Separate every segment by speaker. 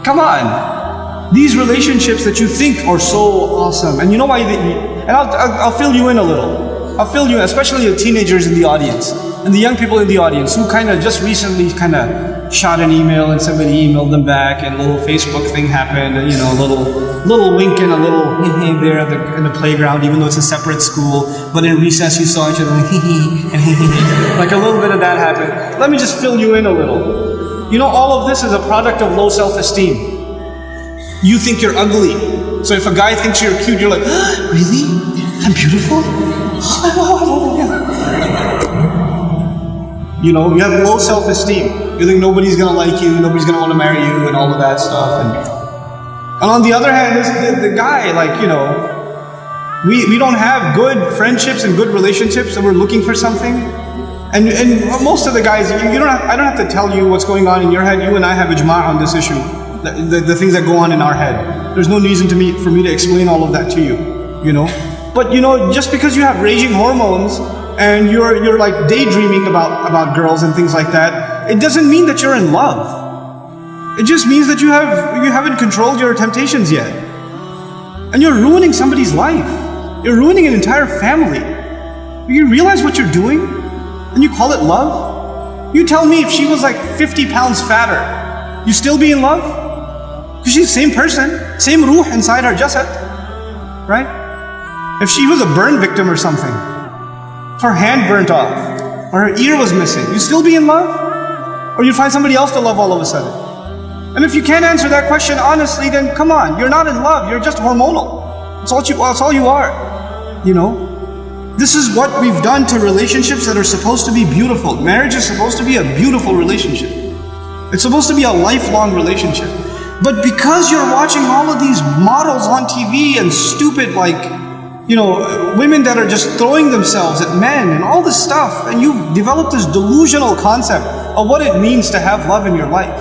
Speaker 1: Come on. These relationships that you think are so awesome, and you know why, and I'll fill you in a little. I'll fill you in, especially the teenagers in the audience, and the young people in the audience who kind of just recently kind of shot an email and somebody emailed them back and a little Facebook thing happened, and, you know, a little wink and a little there in the playground, even though it's a separate school, but in recess you saw each other like and like a little bit of that happened. Let me just fill you in a little. You know, all of this is a product of low self-esteem. You think you're ugly. So if a guy thinks you're cute, you're like, really? I'm beautiful? You know, you have low self-esteem. You think nobody's gonna like you, nobody's gonna want to marry you, and all of that stuff. And on the other hand, the guy, like, you know, we don't have good friendships and good relationships, and we're looking for something. And most of the guys, I don't have to tell you what's going on in your head. You and I have ijma' on this issue. The things that go on in our head. There's no reason for me to explain all of that to you, you know. But you know, just because you have raging hormones and you're like daydreaming about girls and things like that, it doesn't mean that you're in love. It just means that you haven't controlled your temptations yet. And you're ruining somebody's life. You're ruining an entire family. You realize what you're doing? And you call it love? You tell me if she was like 50 pounds fatter, you still be in love? Because she's the same person, same ruh inside her jasad, right? If she was a burn victim or something, if her hand burnt off, or her ear was missing, you still be in love? Or you find somebody else to love all of a sudden? And if you can't answer that question honestly, then come on, you're not in love, you're just hormonal. That's all you are, you know? This is what we've done to relationships that are supposed to be beautiful. Marriage is supposed to be a beautiful relationship. It's supposed to be a lifelong relationship. But because you're watching all of these models on TV and stupid, like, you know, women that are just throwing themselves at men and all this stuff, and you've developed this delusional concept of what it means to have love in your life.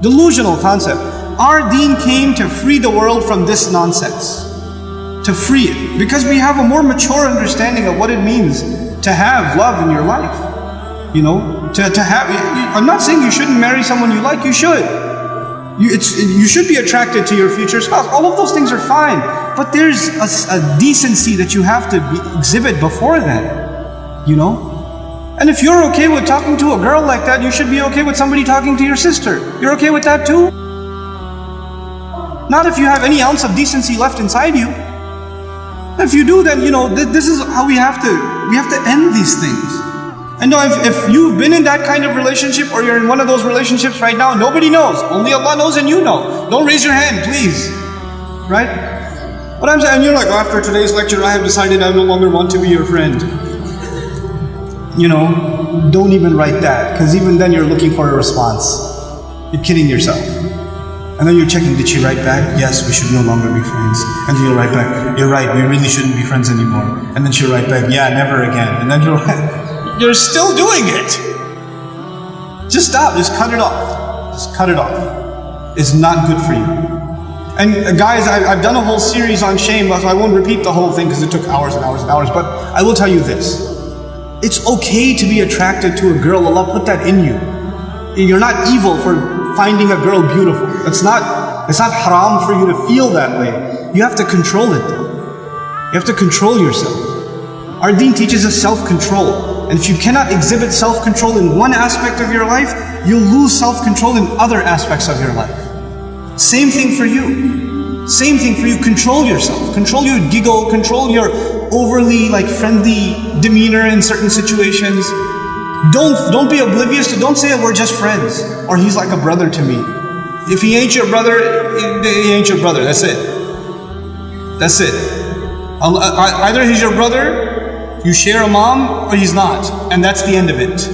Speaker 1: Delusional concept. Our deen came to free the world from this nonsense. To free it, because we have a more mature understanding of what it means to have love in your life. You know, to have. I'm not saying you shouldn't marry someone you like. You should. You should be attracted to your future spouse. All of those things are fine, but there's a decency that you have to exhibit before then. You know, and if you're okay with talking to a girl like that, you should be okay with somebody talking to your sister. You're okay with that too? Not if you have any ounce of decency left inside you. If you do, then, you know, this is how we have to end these things. And no, if you've been in that kind of relationship, or you're in one of those relationships right now, nobody knows. Only Allah knows and you know. Don't raise your hand, please. Right? What I'm saying, and you're like, oh, after today's lecture, I have decided I no longer want to be your friend. You know, don't even write that, because even then you're looking for a response. You're kidding yourself. And then you're checking, did she write back? Yes, we should no longer be friends. And then you'll write back, you're right, we really shouldn't be friends anymore. And then she'll write back, yeah, never again. And then you're still doing it. Just stop, just cut it off. Just cut it off. It's not good for you. And guys, I've done a whole series on shame, so I won't repeat the whole thing because it took hours and hours and hours, but I will tell you this. It's okay to be attracted to a girl. Allah put that in you. You're not evil for finding a girl beautiful. It's not haram for you to feel that way. You have to control it though. You have to control yourself. Our deen teaches us self-control. And if you cannot exhibit self-control in one aspect of your life, you'll lose self-control in other aspects of your life. Same thing for you. Same thing for you. Control yourself. Control your giggle. Control your overly friendly demeanor in certain situations. Don't be oblivious to, don't say we're just friends, or he's like a brother to me. If he ain't your brother, he ain't your brother. That's it. That's it. Either he's your brother, you share a mom, or he's not. And that's the end of it.